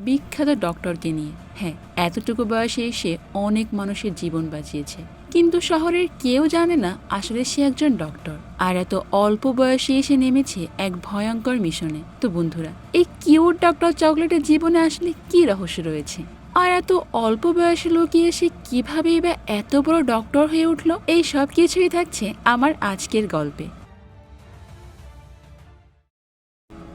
বিখ্যাত ডক্টরকে নিয়ে। হ্যাঁ, এতটুকু বয়সে এসে অনেক মানুষের জীবন বাঁচিয়েছে, কিন্তু শহরের কেউ জানে না আসলে সে একজন ডক্টর। আর এত অল্প বয়সে এসে নেমেছে এক ভয়ঙ্কর মিশনে। তো বন্ধুরা, এই কিউট ডক্টর চকলেটের জীবনে আসলে কি রহস্য রয়েছে, আর এত অল্প বয়সে লোকে এসে কিভাবে বা এত বড় ডক্টর হয়ে উঠলো, এই সব কিছুই থাকছে আমার আজকের গল্পে।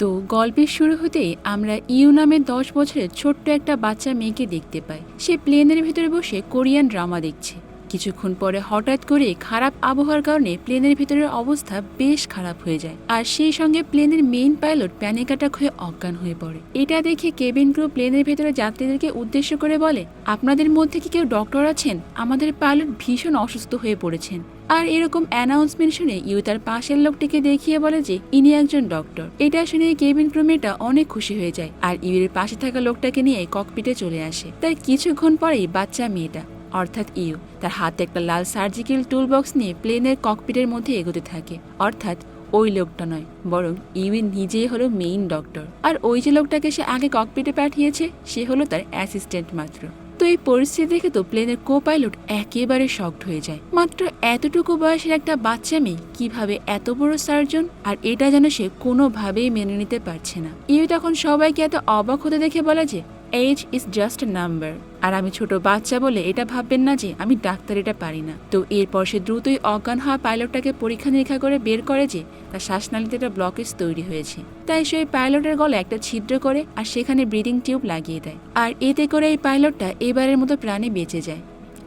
তো গল্পের শুরু হতেই আমরা ইউ নামে 10 বছরের ছোট্ট একটা বাচ্চা মেয়েকে দেখতে পাই। সে প্লেনের ভিতরে বসে কোরিয়ান ড্রামা দেখছে। কিছুক্ষণ পরে হঠাৎ করে খারাপ আবহাওয়ার কারণে প্লেনের ভিতরের অবস্থা বেশ খারাপ হয়ে যায়, আর সেই সঙ্গে প্লেনের মেইন পাইলট প্যানিক অ্যাটাক হয়ে অজ্ঞান হয়ে পড়ে। এটা দেখে কেবিন ক্রু প্লেনের ভেতরে যাত্রীদেরকে উদ্দেশ্য করে বলে, আপনাদের মধ্যে কি কেউ ডক্টর আছেন? আমাদের পাইলট ভীষণ অসুস্থ হয়ে পড়েছেন। আর এরকম অ্যানাউন্সমেন্ট শুনে ইউ তার পাশের লোকটিকে দেখিয়ে বলে যে ইনি একজন ডক্টর। এটা শুনে কেবিন ক্রু মেয়েটা অনেক খুশি হয়ে যায়, আর ইউ এর পাশে থাকা লোকটাকে নিয়ে ককপিটে চলে আসে। তার কিছুক্ষণ পরেই বাচ্চা মেয়েটা অর্থাৎ ইউ তার হাতে একটা লাল সার্জিক্যাল টুল বক্স নিয়ে প্লেনের ককপিটের মধ্যে এগোতে থাকে। অর্থাৎ ওই লোকটা নয়, বরং ইউ নিজেই হলো মেইন ডক্টর। আর ওই যে লোকটাকে সে আগে ককপিটে পাঠিয়েছে সে হলো তার অ্যাসিস্ট্যান্ট মাত্র। তো এই পরিস্থিতি দেখে তো প্লেনের কো পাইলট একেবারে শকড হয়ে যায়। মাত্র এতটুকু বয়সের একটা বাচ্চা মেয়ে কিভাবে এত বড় সার্জন, আর এটা যেন সে কোনোভাবেই মেনে নিতে পারছে না। ইউ তখন সবাইকে এত অবাক হতে দেখে বলে যে এজ ইজ জাস্ট নাম্বার, আর আমি ছোট বাচ্চা বলে এটা ভাববেন না যে আমি ডাক্তার এটা পারি না। তো এরপর সে দ্রুতই অজ্ঞান হওয়া পাইলটটাকে পরীক্ষা নিরীক্ষা করে বের করে যে তার শ্বাসনালীতে একটা ব্লকেজ তৈরি হয়েছে। তাই সে ওই পাইলটের গলায় একটা ছিদ্র করে আর সেখানে ব্রিদিং টিউব লাগিয়ে দেয়, আর এতে করে এই পাইলটটা এবারের মতো প্রাণে বেঁচে যায়।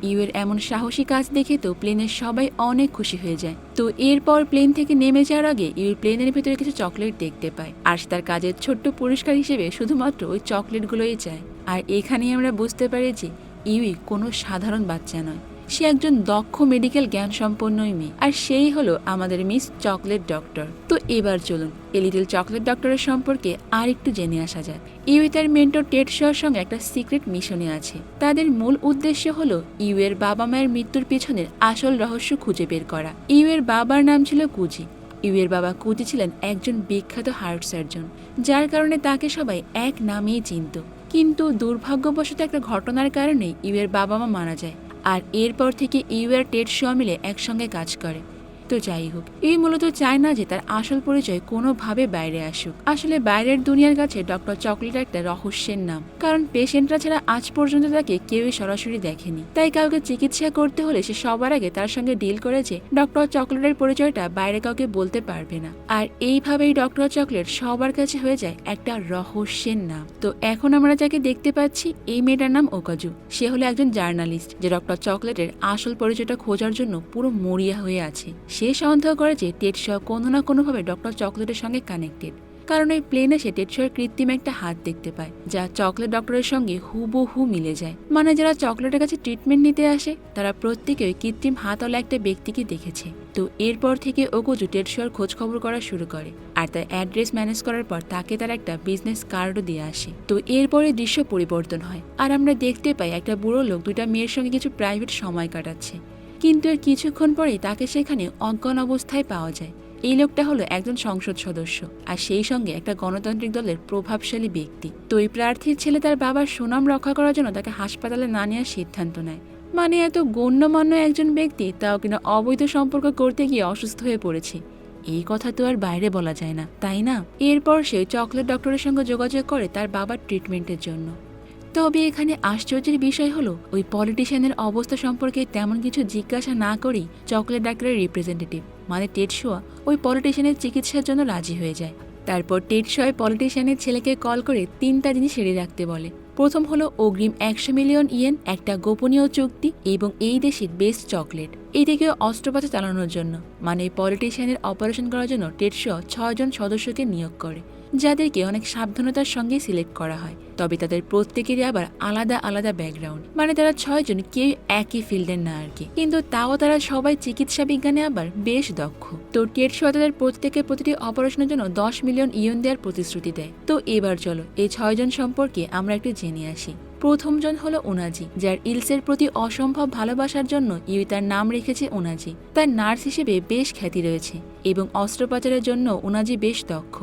ইউ এর এমন সাহসী কাজ দেখে তো প্লেনের সবাই অনেক খুশি হয়ে যায়। তো এরপর প্লেন থেকে নেমে যাওয়ার আগে ইউ প্লেনের ভিতরে কিছু চকলেট দেখতে পায়, আর তার কাজের ছোট্ট পুরস্কার হিসেবে শুধুমাত্র ওই চকলেটগুলোই চায়। আর এখানেই আমরা বুঝতে পারি যে ইউই কোনো সাধারণ বাচ্চা নয়, সে একজন দক্ষ মেডিকেল জ্ঞান সম্পন্নই মেয়ে, আর সেই হলো আমাদের মিস চকলেট ডক্টর। তো এবার চলুন এই লিটল চকলেট ডক্টরের সম্পর্কে আর একটু জেনে আসা যাক। ইউ তার মেন্টর টেড শোর সঙ্গে একটা সিক্রেট মিশনে আছে। তাদের মূল উদ্দেশ্য হলো ইউ এর বাবা মায়ের মৃত্যুর পিছনের আসল রহস্য খুঁজে বের করা। ইউ এর বাবার নাম ছিল কুজি। ইউ এর বাবা কুজি ছিলেন একজন বিখ্যাত হার্ট সার্জন, যার কারণে তাকে সবাই এক নামেই চিনত। কিন্তু দুর্ভাগ্যবশত একটা ঘটনার কারণে ইউ এর বাবা মা মারা যায়, আর এরপর থেকে ইউ আর টেড শো মিলে একসঙ্গে কাজ করে। তো যাই হোক, এই মূলত চায় না যে তার আসল পরিচয় কোনোভাবে বাইরে আসুক। আসলে বাইরের দুনিয়ার কাছে ডক্টর চকলেট একটা রহস্যের নাম, কারণ পেশেন্টরা ছাড়া আজ পর্যন্ত তাকে কেউই সরাসরি দেখেনি। তাই কাউকে চিকিৎসা করতে হলে সে সবার আগে তার সঙ্গে ডিল করে যে ডক্টর চকলেটের পরিচয়টা বাইরে কাউকে বলতে পারবে না। আর এইভাবেই ডক্টর চকলেট সবার কাছে হয়ে যায় একটা রহস্যের নাম। তো এখন আমরা যাকে দেখতে পাচ্ছি এই মেয়েটার নাম ওকাজু। সে হলো একজন জার্নালিস্ট যে ডক্টর চকলেটের আসল পরিচয়টা খোঁজার জন্য পুরো মরিয়া হয়ে আছে। সে সন্দেহ করে যে টেড শো কোনো না কোনোভাবে ডক্টর চকলেটের সঙ্গে কানেক্টেড, কারণ ওই প্লেনে সে টেড শোর কৃত্রিম একটা হাত দেখতে পায় যা চকলেট ডক্টরের সঙ্গে হুবহু মিলে যায়। মানে যারা চকলেটের কাছে ট্রিটমেন্ট নিতে আসে তারা প্রত্যেকে ওই কৃত্রিম হাতওয়ালা একটা ব্যক্তিকে দেখেছে। তো এরপর থেকে ওকোজু টেড শোর খোঁজ খবর করা শুরু করে, আর তার অ্যাড্রেস ম্যানেজ করার পর তাকে তার একটা বিজনেস কার্ডও দিয়ে আসে। তো এরপরে দৃশ্য পরিবর্তন হয়, আর আমরা দেখতে পাই একটা বুড়ো লোক দুইটা মেয়ের সঙ্গে কিছু প্রাইভেট সময় কাটাচ্ছে। কিন্তু এর কিছুক্ষণ পরেই তাকে সেখানে অজ্ঞান অবস্থায় পাওয়া যায়। এই লোকটা হলো একজন সংসদ সদস্য, আর সেই সঙ্গে একটা গণতান্ত্রিক দলের প্রভাবশালী ব্যক্তি। তো এই প্রার্থীর ছেলে তার বাবার সুনাম রক্ষা করার জন্য তাকে হাসপাতালে না নেওয়ার সিদ্ধান্ত নেয়। মানে এত গণ্যমান্য একজন ব্যক্তি তাও কিনা অবৈধ সম্পর্ক করতে গিয়ে অসুস্থ হয়ে পড়েছে, এই কথা তো আর বাইরে বলা যায় না, তাই না? এরপর সে চকলেট ডক্টরের সঙ্গে যোগাযোগ করে তার বাবার ট্রিটমেন্টের জন্য। তবে এখানে আশ্চর্যের বিষয় হলো ওই পলিটিশিয়ানের অবস্থা সম্পর্কে তেমন কিছু জিজ্ঞাসা না করেই চকলেট ডাক্তারের রিপ্রেজেন্টেটিভ মানে টেড শো ওই পলিটিশিয়ানের চিকিৎসার জন্য রাজি হয়ে যায়। তারপর টেড শো পলিটিশিয়ানের ছেলেকে কল করে 3টা জিনিস রেডি রাখতে বলে। প্রথম হলো অগ্রিম 100 মিলিয়ন ইয়েন, একটা গোপনীয় চুক্তি, এবং এই দেশের বেস্ট চকলেট। এইদিকে অস্ত্রোপচার চালানোর জন্য মানে পলিটিশিয়ানের অপারেশন করার জন্য টেড শো 6 জন সদস্যকে নিয়োগ করে, যাদেরকে অনেক সাবধানতার সঙ্গে সিলেক্ট করা হয়। তবে তাদের প্রত্যেকেরই আবার আলাদা আলাদা ব্যাকগ্রাউন্ড, মানে তারা 6 জন কেউ একই ফিল্ডের না আর কি, কিন্তু তাও তারা সবাই চিকিৎসা বিজ্ঞানে আবার বেশ দক্ষ। তো টেড শো তাদের প্রত্যেকের প্রতিটি অপারেশনের জন্য 10 মিলিয়ন ইয়ন দেওয়ার প্রতিশ্রুতি দেয়। তো এবার চলো এই 6 জন সম্পর্কে আমরা একটু জেনে আসি। প্রথম জন হলো ওনাজি, যার ইলসের প্রতি অসম্ভব ভালোবাসার জন্য ইউ তার নাম রেখেছে ওনাজি। তার নার্স হিসেবে বেশ খ্যাতি রয়েছে এবং অস্ত্রোপচারের জন্য ওনাজি বেশ দক্ষ।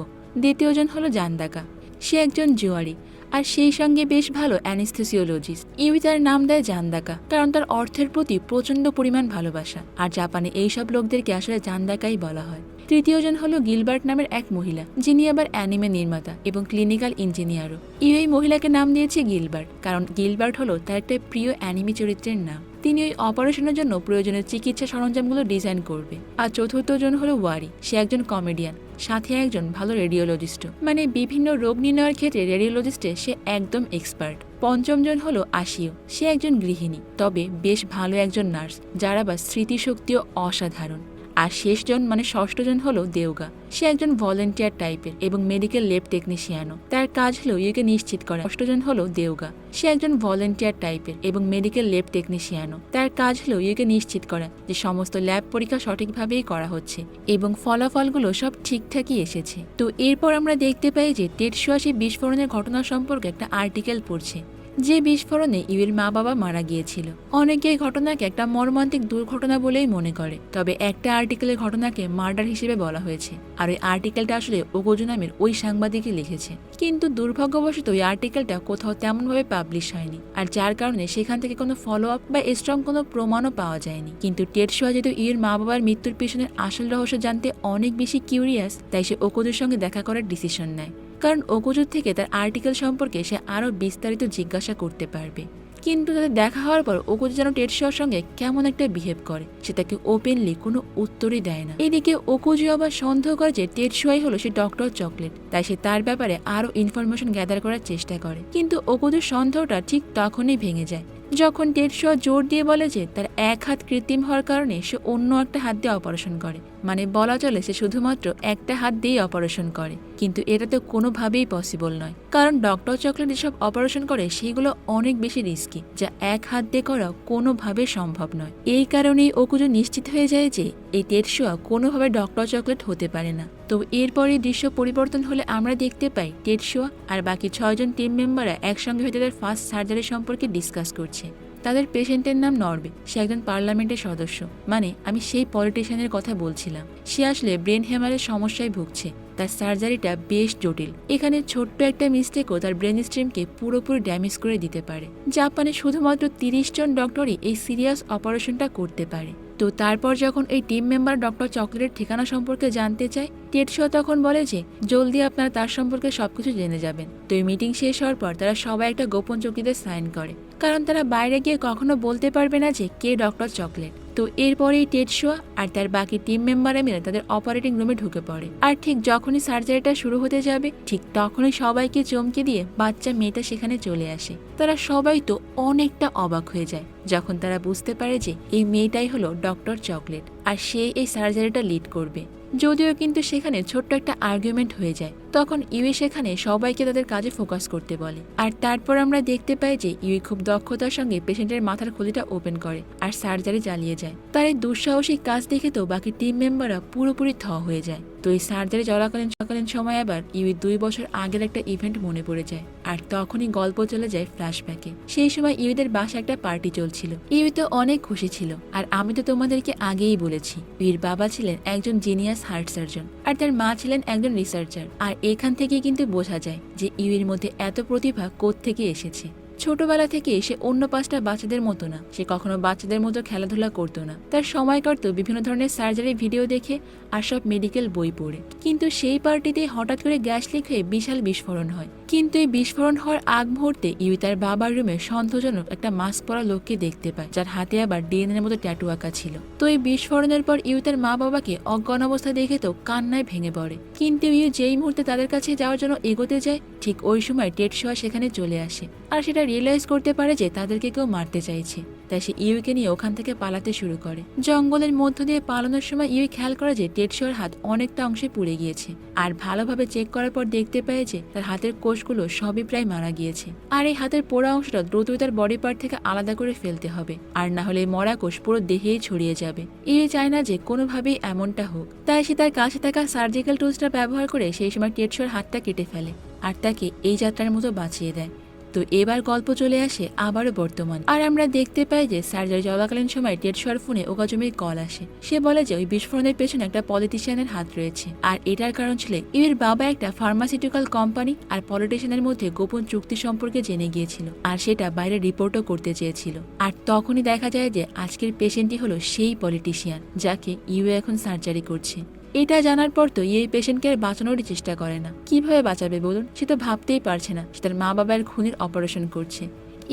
দ্বিতীয় জন হলো জানদাকা, সে একজন জুয়ারি, আর সেই সঙ্গে বেশ ভালো অ্যানেস্থেসিওলজিস্ট। ইউই তার নাম দেয় জান্দাকা, কারণ তার অর্থের প্রতি প্রচন্ড পরিমাণ ভালোবাসা, আর জাপানে এইসব লোকদেরকে আসলে জান্দাকাই বলা হয়। তৃতীয়জন হলো গিলবার্ট নামের এক মহিলা, যিনি আবার অ্যানিমে নির্মাতা এবং ক্লিনিক্যাল ইঞ্জিনিয়ারও। এই মহিলাকে নাম দিয়েছে গিলবার্ট, কারণ গিলবার্ট হলো তার একটা প্রিয় অ্যানিমে চরিত্রের নাম। তিনি ওই অপারেশনের জন্য প্রয়োজনীয় চিকিৎসা সরঞ্জামগুলো ডিজাইন করবে। আর চতুর্থজন হলো ওয়ারি, সে একজন কমেডিয়ান, সাথে একজন ভালো রেডিওলজিস্ট, মানে বিভিন্ন রোগ নির্ণয়ের ক্ষেত্রে রেডিওলজিস্টে সে একদম এক্সপার্ট। পঞ্চমজন হলো আশিও, সে একজন গৃহিণী, তবে বেশ ভালো একজন নার্স, যার আবার স্মৃতিশক্তিও অসাধারণ। আর শেষজন মানে ষষ্ঠজন হলো দেওগা, সে একজন ভলেন্টিয়ার টাইপের এবং মেডিকেল ল্যাব টেকনিশিয়ানও। তার কাজ হলো ইউকে নিশ্চিত করা। ষষ্ঠজন হলো দেওগা, সে একজন ভলেন্টিয়ার টাইপের এবং মেডিকেল ল্যাব টেকনিশিয়ানও। তার কাজ হলো ইউকে নিশ্চিত করা যে সমস্ত ল্যাব পরীক্ষা সঠিকভাবেই করা হচ্ছে এবং ফলাফলগুলো সব ঠিকঠাকই এসেছে। তো এরপর আমরা দেখতে পাই যে টেটসুয়া সেই বিস্ফোরণের ঘটনা সম্পর্কে একটা আর্টিকেল পড়ছে, যে বিস্ফোরণে ইউর মা বাবা মারা গিয়েছিল। অনেকে এই ঘটনাকে একটা মর্মান্তিক দুর্ঘটনা বলেই মনে করে, তবে একটা আর্টিকেলের ঘটনাকে মার্ডার হিসেবে বলা হয়েছে, আর ওই আর্টিকেলটা আসলে ওগোজু নামের ওই সাংবাদিকই লিখেছে। কিন্তু দুর্ভাগ্যবশত ওই আর্টিকেলটা কোথাও তেমনভাবে পাবলিশ হয়নি, আর যার কারণে সেখান থেকে কোনো ফলো আপ বা স্ট্রং কোনো প্রমাণও পাওয়া যায়নি। কিন্তু টেটসুয়া যেহেতু ইউর মা বাবার মৃত্যুর পিছনের আসল রহস্য জানতে অনেক বেশি কিউরিয়াস, তাই সে ওকোজুর সঙ্গে দেখা করার ডিসিশন নেয়, কারণ ওকোজুর থেকে তার আর্টিকেল সম্পর্কে সে আরও বিস্তারিত জিজ্ঞাসা করতে পারবে। কিন্তু তাদের দেখা হওয়ার পর ওকোজু যেন টেটসুয়ার সঙ্গে কেমন একটা বিহেভ করে, সে তাকে ওপেনলি কোনো উত্তরই দেয় না। এদিকে ওকোজু আবার সন্দেহ করে যে টেটসুয়াই হলো সে ডক্টর চকলেট, তাই সে তার ব্যাপারে আরও ইনফরমেশন গ্যাদার করার চেষ্টা করে। কিন্তু ওকোজুর সন্দেহটা ঠিক তখনই ভেঙে যায় যখন টেটসুয়া জোর দিয়ে বলে যে তার এক হাত কৃত্রিম হওয়ার কারণে সে অন্য একটা হাত দিয়ে অপারেশন করে, মানে বলা চলে সে শুধুমাত্র একটা হাত দিয়েই অপারেশন করে। কিন্তু এটা তো কোনোভাবেই পসিবল নয়, কারণ ডক্টর চকলেট যেসব অপারেশন করে সেগুলো অনেক বেশি রিস্কি, যা এক হাত দিয়ে করা কোনোভাবে সম্ভব নয়। এই কারণেই ওকুজো নিশ্চিত হয়ে যায় যে এই টেটসুয়া কোনোভাবে ডক্টর চকলেট হতে পারে না। তো এরপরে দৃশ্য পরিবর্তন হলে আমরা দেখতে পাই টেটসুয়া আর বাকি 6 জন টিম মেম্বাররা একসঙ্গে হয়ে তাদের ফার্স্ট সার্জারি সম্পর্কে ডিসকাস করছে। তাদের পেশেন্টের নাম নরবে, সে একজন পার্লামেন্টের সদস্য, মানে আমি সেই পলিটিশিয়ানের কথা বলছিলাম। সে আসলে ব্রেন হ্যামারের সমস্যায় ভুগছে, তার সার্জারিটা বেশ জটিল। এখানে ছোট্ট একটা মিস্টেকও তার ব্রেন স্ট্রিমকে পুরোপুরি ড্যামেজ করে দিতে পারে। জাপানে শুধুমাত্র 30 জন ডক্টরই এই সিরিয়াস অপারেশনটা করতে পারে। তো তারপর যখন এই টিম মেম্বার ডক্টর চকলেটের ঠিকানা সম্পর্কে জানতে চায়, টেটসুয়া তখন বলে যে জলদি আপনারা তার সম্পর্কে সবকিছু জেনে যাবেন। তো এই মিটিং শেষ হওয়ার পর তারা সবাই একটা গোপন চুক্তিতে সাইন করে, কারণ তারা বাইরে গিয়ে কখনো বলতে পারবে না যে কে ডক্টর চকলেট। তো এরপরেই টেটসুয়া আর তার বাকি টিম মেম্বাররা মিলে তাদের অপারেটিং রুমে ঢুকে পড়ে। আর ঠিক যখনই সার্জারিটা শুরু হতে যাবে, ঠিক তখনই সবাইকে চমকে দিয়ে বাচ্চা মেয়েটা সেখানে চলে আসে। তারা সবাই তো অনেকটা অবাক হয়ে যায় যখন তারা বুঝতে পারে যে এই মেয়েটাই হলো ডক্টর চকলেট, আর সে এই সার্জারিটা লিড করবে। যদিও কিন্তু সেখানে ছোট্ট একটা আর্গুমেন্ট হয়ে যায়। তখন ইউই সেখানে সবাইকে তাদের কাজে ফোকাস করতে বলে, আর তারপর আমরা দেখতে পাই যে ইউই খুব দক্ষতার সঙ্গে পেশেন্টের মাথার খুলিটা ওপেন করে আর সার্জারি চালিয়ে যায়। তার এই দুঃসাহসিক কাজ দেখে তো বাকি টিম মেম্বাররা পুরোপুরি থ হয়ে যায়। তো এই সার্জারি চলাকালীন সময় আবার ইউই 2 বছর আগের একটা ইভেন্ট মনে পড়ে যায়, আর তখনই গল্প চলে যায় ফ্ল্যাশব্যাকে। সেই সময় ইউইদের বাসায় একটা পার্টি চলছিল। ইউই তো অনেক খুশি ছিল, আর আমি তো তোমাদেরকে আগেই বলেছি ইউইর বাবা ছিলেন একজন জিনিয়াস হার্ট সার্জন, আর তার মা ছিলেন একজন রিসার্চার। আর এখান থেকেই কিন্তু বোঝা যায় যে ইউইর মধ্যে এত প্রতিভা কোত্থেকে এসেছে। ছোটবেলা থেকে সে অন্য 5টা বাচ্চাদের মতো না, সে কখনো বাচ্চাদের মতো খেলাধুলা করতো না। তার সময় কাটতো বিভিন্ন ধরনের সার্জারি ভিডিও দেখে আর সব মেডিকেল বই পড়ে। কিন্তু সেই পার্টিতে হঠাৎ করে গ্যাস লিক হয়ে বিশাল বিস্ফোরণ হয়। কিন্তু এই বিস্ফোরণ হওয়ার আগ মুহূর্তে ইউই তার বাবার রুমে সন্দেহজনক একটা মাস্ক পরা লোককে দেখতে পায়, যার হাতে আবার ডিএনএর মতো ট্যাটু আঁকা ছিল। তো এই বিস্ফোরণের পর ইউই তার মা বাবাকে অজ্ঞান অবস্থায় দেখে তো কান্নায় ভেঙে পড়ে। কিন্তু ইউ যেই মুহূর্তে তাদের কাছে যাওয়ার জন্য এগোতে যায়, ঠিক ওই সময় টেটসুয়া সেখানে চলে আসে, আর সেটা রিয়েলাইজ করতে পারে যে তাদেরকে কেউ মারতে চাইছে। তাই সে ইউইকে নিয়ে ওখান থেকে পালাতে শুরু করে। জঙ্গলের মধ্য দিয়ে পালানোর সময় ইউই খেয়াল করে যে টেটসুয়ার হাত অনেকটা অংশে পুড়ে গিয়েছে, আর ভালোভাবে চেক করার পর দেখতে পায় যে তার হাতের কোষগুলো সবই প্রায় মারা গিয়েছে। আর এই হাতের পোড়া অংশটা দ্রুতই তার বডি পার্ট থেকে আলাদা করে ফেলতে হবে, আর না হলে মরা কোষ পুরো দেহেই ছড়িয়ে যাবে। ইউই চায় না যে কোনোভাবেই এমনটা হোক, তাই সে তার কাছে থাকা সার্জিক্যাল টুলসটা ব্যবহার করে সেই সময় টেটসুয়ার হাতটা কেটে ফেলে আর তাকে এই যাত্রার মতো বাঁচিয়ে দেয়। তো এবার গল্প চলে আসে আবারও বর্তমান, আর আমরা দেখতে পাই যে সার্জারি চলাকালীন সময় টেডশোর ফোনে ওকাজমির কল আসে। সে বলে যে ওই বিস্ফোরণের পেছনে একটা পলিটিশিয়ানের হাত রয়েছে, আর এটার কারণ ছিল ইউর বাবা একটা ফার্মাসিউটিক্যাল কোম্পানি আর পলিটিশিয়ানের মধ্যে গোপন চুক্তি সম্পর্কে জেনে গিয়েছিল, আর সেটা বাইরে রিপোর্টও করতে চেয়েছিল। আর তখনই দেখা যায় যে আজকের পেশেন্টই হলো সেই পলিটিশিয়ান যাকে ইউ এখন সার্জারি করছে। এটা জানার পর তো এই পেশেন্টকে আর বাঁচানোরই চেষ্টা করে না। কিভাবে বাঁচাবে বলুন? সে তো ভাবতেই পারছে না সে তার মা বাবার খুনের অপারেশন করছে।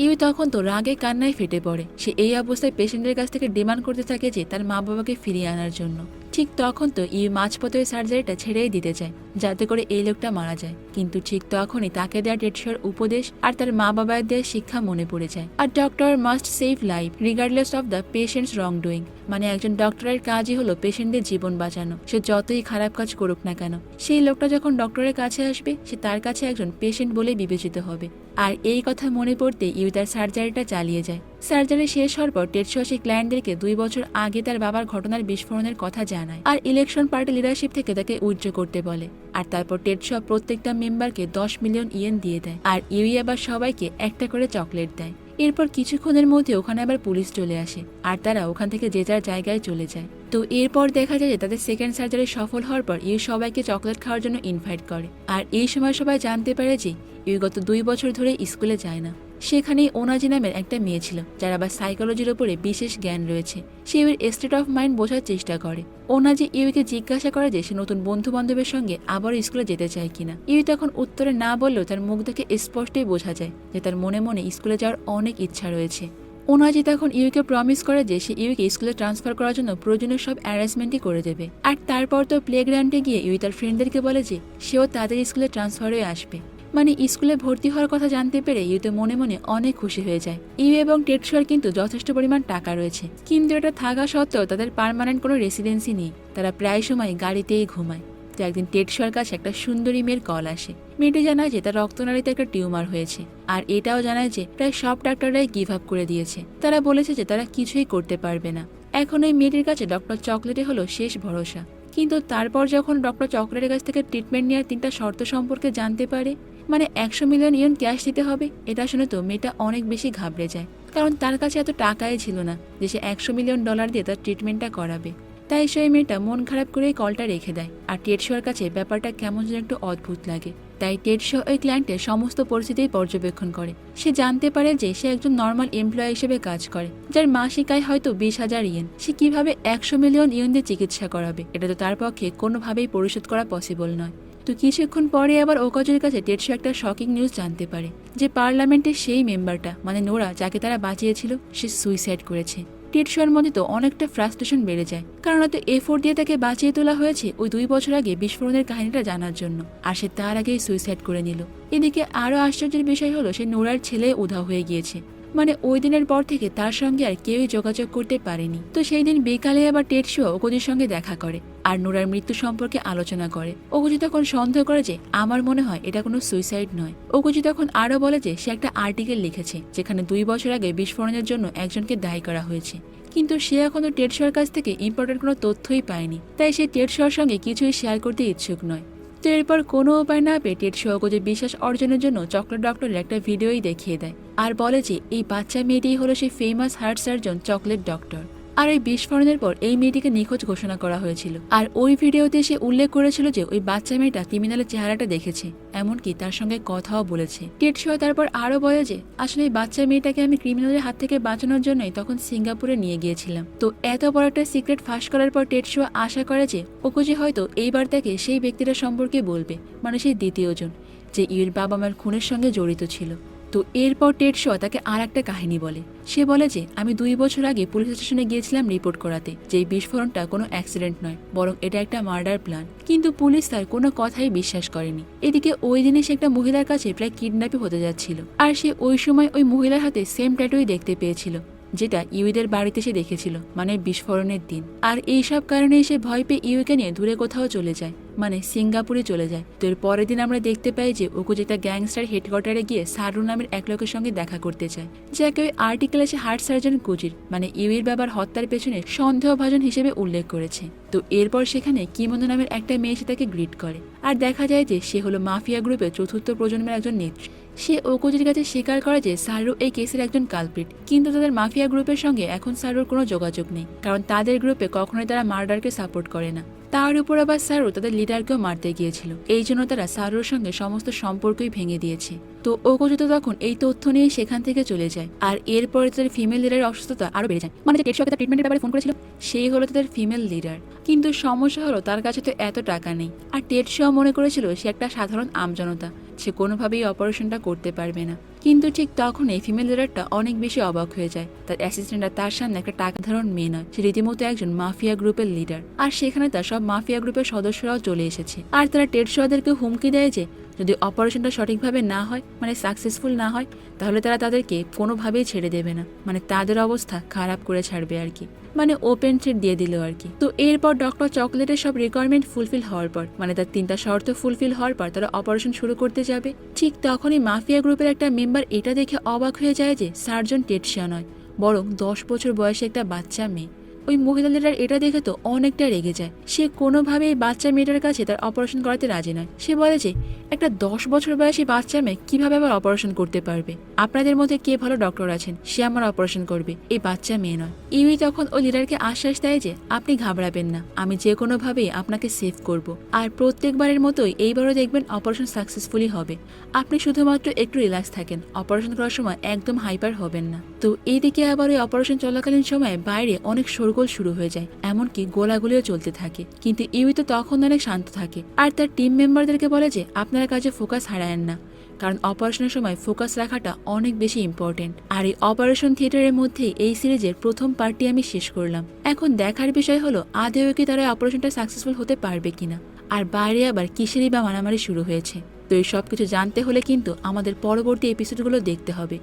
ইউ তখন তো রাগে কান্নায় ফেটে পড়ে। সে এই অবস্থায় পেশেন্টের কাছ থেকে ডিমান্ড করতে থাকে যে তার মা বাবাকে ফিরিয়ে আনার জন্য। ঠিক তখন তো ইউ মাঝপথে ওই সার্জারিটা ছেড়েই দিতে চায় যাতে করে এই লোকটা মারা যায়, কিন্তু ঠিক তখনই তাকে দেওয়া টেডশোর উপদেশ আর তার মা বাবার দেওয়া শিক্ষা মনে পড়ে যায়। আর doctor must save life regardless of the patient's wrongdoing, মানে একজন ডক্টরের কাজই হলো পেশেন্টদের জীবন বাঁচানো, সে যতই খারাপ কাজ করুক না কেন। সেই লোকটা যখন ডক্টরের কাছে আসবে সে তার কাছে একজন পেশেন্ট বলেই বিবেচিত হবে। আর এই কথা মনে পড়তে ইউ তার সার্জারিটা চালিয়ে যায়। সার্জারি শেষ হওয়ার পর টেডশো সেই ক্লায়েন্টদেরকে 2 বছর আগে তার বাবার ঘটনার বিস্ফোরণের কথা জানায় আর ইলেকশন পার্টি লিডারশিপ থেকে তাকে উইথড্র করতে বলে। আর তারপর টেডশো প্রত্যেকটা মেম্বারকে 10 মিলিয়ন ইয়েন দিয়ে দেয়, আর ইউই আবার সবাইকে একটা করে চকলেট দেয়। এরপর কিছুক্ষণের মধ্যে ওখানে আবার পুলিশ চলে আসে আর তারা ওখান থেকে যে যার জায়গায় চলে যায়। তো এরপর দেখা যায় যে তাদের সেকেন্ড সার্জারি সফল হওয়ার পর ইউ সবাইকে চকলেট খাওয়ার জন্য ইনভাইট করে। আর এই সময় সবাই জানতে পারে যে ইউ গত 2 বছর ধরে স্কুলে যায় না। সেখানেই ওনাজি নামের একটা মেয়ে ছিল যার আবার সাইকোলজির উপরে বিশেষ জ্ঞান রয়েছে। Say your state of mind বোঝার চেষ্টা করে। ওনাজি ইউকে জিজ্ঞাসা করে যে সে নতুন বন্ধু বান্ধবের সঙ্গে আবারও স্কুলে যেতে চায় কিনা। ইউ তখন উত্তরে না বললেও তার মুখ দেখে স্পষ্টই বোঝা যায় যে তার মনে মনে স্কুলে যাওয়ার অনেক ইচ্ছা রয়েছে। ওনাজি তখন ইউকে প্রমিস করে যে সে ইউকে স্কুলে ট্রান্সফার করার জন্য প্রয়োজনীয় সব অ্যারেঞ্জমেন্টই করে দেবে। আর তারপর তো প্লেগ্রাউন্ডে গিয়ে ইউ তার ফ্রেন্ডদেরকে বলে যে সেও তাদের স্কুলে ট্রান্সফার হয়ে আসবে, মানে স্কুলে ভর্তি হওয়ার কথা জানতে পেরে ইউ তো মনে মনে অনেক খুশি হয়ে যায়। ইউ এবং টেডশোর কিন্তু যথেষ্ট পরিমাণ টাকা রয়েছে, কিন্তু এটা থাকা সত্ত্বেও তাদের পার্মানেন্ট কোনো রেসিডেন্সি নেই। তারা প্রায় সময় গাড়িতেই ঘুমায়। তো একদিন টেডশোর কাছে একটা সুন্দরী মেয়ের কল আসে। মেয়েটি জানায় যে তার রক্তনালীতে একটা টিউমার হয়েছে, আর এটাও জানায় যে প্রায় সব ডাক্তাররাই গিভ আপ করে দিয়েছে। তারা বলেছে যে তারা কিছুই করতে পারবে না। এখন ওই মেয়েটির কাছে ডক্টর চকলেটই হলো শেষ ভরসা। কিন্তু তারপর যখন ডক্টর চকলেটের কাছ থেকে ট্রিটমেন্ট নেওয়ার 3টা শর্ত সম্পর্কে জানতে পারে, মানে 100 মিলিয়ন ইয়েন ক্যাশ দিতে হবে, এটা শুনে তো মেয়েটা অনেক বেশি ঘাবড়ে যায়, কারণ তার কাছে এত টাকাই ছিল না যে সে 100 মিলিয়ন ডলার দিয়ে তার ট্রিটমেন্টটা করাবে। তাই সেই মেয়েটা মন খারাপ করেই কলটা রেখে দেয়। আর টেডশোর কাছে ব্যাপারটা কেমন যেন একটু অদ্ভুত লাগে। তাই টেডশো ওই ক্লায়েন্টের সমস্ত পরিস্থিতি পর্যবেক্ষণ করে। সে জানতে পারে যে সে একজন নর্মাল এমপ্লয়ি হিসেবে কাজ করে, যার মাসিক আয় হয়তো 20,000 ইয়েন। সে কিভাবে 100 মিলিয়ন ইয়েন দিয়ে চিকিৎসা করাবে, এটা তো তার পক্ষে কোনোভাবেই পরিশোধ করা পসিবল নয়। তো কিছুক্ষণ পরে আবার ওকাজের কাছে টেডশো একটা শকিং নিউজ জানতে পারে যে পার্লামেন্টের সেই মেম্বারটা, মানে নোরা, যাকে তারা বাঁচিয়েছিল, সে সুইসাইড করেছে। টেডশোর মধ্যে তো অনেকটা ফ্রাস্ট্রেশন বেড়ে যায়, কারণ হয়তো এফোর্ট দিয়ে তাকে বাঁচিয়ে তোলা হয়েছে ওই 2 বছর আগে বিস্ফোরণের কাহিনীটা জানার জন্য, আর সে তার আগেই সুইসাইড করে নিল। এদিকে আরো আশ্চর্যের বিষয় হলো সে নোরার ছেলে উধাও হয়ে গিয়েছে, মানে ওই দিনের পর থেকে তার সঙ্গে আর কেউই যোগাযোগ করতে পারেনি। তো সেই দিন বিকালে আবার টেডশো ওকোজির সঙ্গে দেখা করে আর নোরার মৃত্যু সম্পর্কে আলোচনা করে। ওকোজি তখন সন্দেহ করে যে আমার মনে হয় এটা কোনো সুইসাইড নয়। ওকোজি তখন আরো বলে যে সে একটা আর্টিকেল লিখেছে যেখানে 2 বছর আগে বিস্ফোরণের জন্য একজনকে দায়ী করা হয়েছে, কিন্তু সে এখনো টেডশোর কাছ থেকে ইম্পর্টেন্ট কোনো তথ্যই পায়নি। তাই সে টেডশোর সঙ্গে কিছুই শেয়ার করতে ইচ্ছুক নয়। তো এরপর কোনো উপায় না পেয়ে টেডশো ওকোজির বিশ্বাস অর্জনের জন্য চকলেট ডক্টরের একটা ভিডিওই দেখিয়ে দেয় আর বলে যে এই বাচ্চা মেয়েটিই হলো সেই famous heart surgeon chocolate doctor. আর এই বিস্ফোরণের পর এই মেয়েটিকে নিখোঁজ ঘোষণা করা হয়েছিল। আর ওই ভিডিওতে সে উল্লেখ করেছিল যে ওই বাচ্চা মেয়েটা ক্রিমিনালের চেহারাটা দেখেছে, এমনকি তার সঙ্গে কথাও বলেছে। টেডশো তারপর আরো বলে যে আসলে এই বাচ্চা মেয়েটাকে আমি ক্রিমিনালের হাত থেকে বাঁচানোর জন্যই তখন সিঙ্গাপুরে নিয়ে গিয়েছিলাম। তো এত বড় একটা সিক্রেট ফাঁস করার পর টেডশো আশা করে যে ওকোজি হয়তো এইবার তাকে সেই ব্যক্তিটা সম্পর্কে বলবে, মানে সেই দ্বিতীয়জন যে ইউর বাবা মার খুনের সঙ্গে জড়িত ছিল। তো এরপর টেডশো তাকে আর একটা কাহিনী বলে। সে বলে যে আমি 2 বছর আগে পুলিশ স্টেশনে গিয়েছিলাম রিপোর্ট করাতে যে এই বিস্ফোরণটা কোনো অ্যাক্সিডেন্ট নয়, বরং এটা একটা মার্ডার প্ল্যান, কিন্তু পুলিশ তার কোনো কথাই বিশ্বাস করেনি। এদিকে ওই দিনে সে একটা মহিলার কাছে প্রায় কিডন্যাপই হতে যাচ্ছিল, আর সে ওই সময় ওই মহিলার হাতে সেম ট্যাটুই দেখতে পেয়েছিল যেটা ইউদের বাড়িতে সে দেখেছিল, মানে বিস্ফোরণের দিন। আর এইসব কারণে সে ভয় পেয়ে ইউকে নিয়ে দূরে কোথাও চলে যায়, মানে সিঙ্গাপুরে চলে যায়। তো এর পরের দিন আমরা দেখতে পাই যে ওকোজি একটা গ্যাংস্টার হেডকোয়ার্টারে গিয়ে সারু নামের এক লোকের সঙ্গে দেখা করতে চায়, যাকে ওই আর্টিকেলে সে হার্ট সার্জন কুজির, মানে ইউর বাবার হত্যার পেছনে সন্দেহভাজন হিসেবে উল্লেখ করেছে। তো এরপর সেখানে কিমোনো নামের একটা মেয়ে এসে তাকে গ্রিট করে, আর দেখা যায় যে সে হলো মাফিয়া গ্রুপের 4র্থ প্রজন্মের একজন নেত্রী। সে ওকোজির কাছে স্বীকার করে যে সারু এই কেসের একজন কালপ্রিট, কিন্তু তাদের মাফিয়া গ্রুপের সঙ্গে এখন সারুর কোনো যোগাযোগ নেই, কারণ তাদের গ্রুপে কখনোই তারা মার্ডারকে সাপোর্ট করে না। তার উপর আবার সারু তাদের লিডারকেও মারতে গিয়েছিল, এই জন্য তারা সারুর সঙ্গে সমস্ত সম্পর্কই ভেঙে দিয়েছে। তো ওকোজি তো তখন এই তথ্য নিয়ে সেখান থেকে চলে যায়, আর এরপরে তাদের ফিমেল লিডারের অসুস্থতা আরো বেড়ে যায়। মানে যে টেটসুয়াকে তার ট্রিটমেন্টের ব্যাপারে ফোন করেছিল সেই হলো তাদের ফিমেল লিডার। কিন্তু সমস্যা হলো তার কাছে তো এত টাকা নেই, আর টেটসুয়া মনে করেছিল সে একটা সাধারণ আমজনতা, সে কোনোভাবেই অপারেশনটা করতে পারবে না। কিন্তু ঠিক তখন এই ফিমেল লিডারটা অনেক বেশি অবাক হয়ে যায়। তার অ্যাসিস্ট্যান্টরা তার সামনে একটা টাকা ধারণ মেয়ে নয়, সে রীতিমতো একজন মাফিয়া গ্রুপের লিডার, আর সেখানে তার সব মাফিয়া গ্রুপের সদস্যরাও চলে এসেছে। আর তারা টেটসুয়াদেরকে হুমকি দেয় যে যদি অপারেশনটা সঠিকভাবে না হয়, মানে সাকসেসফুল না হয়, তাহলে তারা তাদেরকে কোনোভাবেই ছেড়ে দেবে না, মানে তাদের অবস্থা খারাপ করে ছাড়বে আর কি, মানে ওপেন থ্রেট দিয়ে দিল আর কি। তো এরপর ডক্টর চকলেটের সব রিকোয়ারমেন্ট ফুলফিল হওয়ার পর, মানে তার 3টা শর্ত ফুলফিল হওয়ার পর তারা অপারেশন শুরু করতে যাবে। ঠিক তখনই মাফিয়া গ্রুপের একটা মেম্বার এটা দেখে অবাক হয়ে যায় যে সার্জন টেটসিয়া নয়, বরং 10 বছর বয়সে একটা বাচ্চা মেয়ে। ওই মহিলা লিডার এটা দেখে তো অনেকটা রেগে যায়। সে কোনোভাবেই বাচ্চা মেয়েটার কাছে তার অপারেশন করাতে রাজি নয়। সে বলে যে একটা 10 বছর বয়সী বাচ্চা মেয়ে কিভাবে আবার অপারেশন করতে পারবে? আপনাদের মধ্যে কে ভালো ডক্টর আছেন, সে আমার অপারেশন করবে, এই বাচ্চা মেয়ে নয়। ইউই তখন ওই লিডারকে আশ্বাস দেয় যে আপনি ঘাবড়াবেন না, আমি যে কোনোভাবেই আপনাকে সেভ করব, আর প্রত্যেকবারের মতোই এইবারও দেখবেন অপারেশন সাকসেসফুলি হবে। আপনি শুধুমাত্র একটু রিল্যাক্স থাকেন, অপারেশন করার সময় একদম হাইপার হবেন না। তো এইদিকে আবার ওই অপারেশন চলাকালীন সময়ে বাইরে অনেক শোরগোল শুরু হয়ে যায়, এমনকি গোলাগুলিও চলতে থাকে। কিন্তু ইউই তো তখন অনেক শান্ত থাকে, আর তার টিম মেম্বারদেরকে বলে যে আপনারা কাজে ফোকাস হারায়েন না, কারণ অপারেশনের সময় ফোকাস রাখাটা অনেক বেশি ইম্পর্টেন্ট। আর এই অপারেশন থিয়েটারের মধ্যে এই সিরিজের প্রথম পার্টটি আমি শেষ করলাম। এখন দেখার বিষয় হলো আদেও কি তারা অপারেশনটা সাকসেসফুল হতে পারবে কিনা, আর বাইরে আবার কিসেরই বা মারামারি শুরু হয়েছে। তো এই সবকিছু জানতে হলে কিন্তু আমাদের পরবর্তী এপিসোডগুলো দেখতে হবে।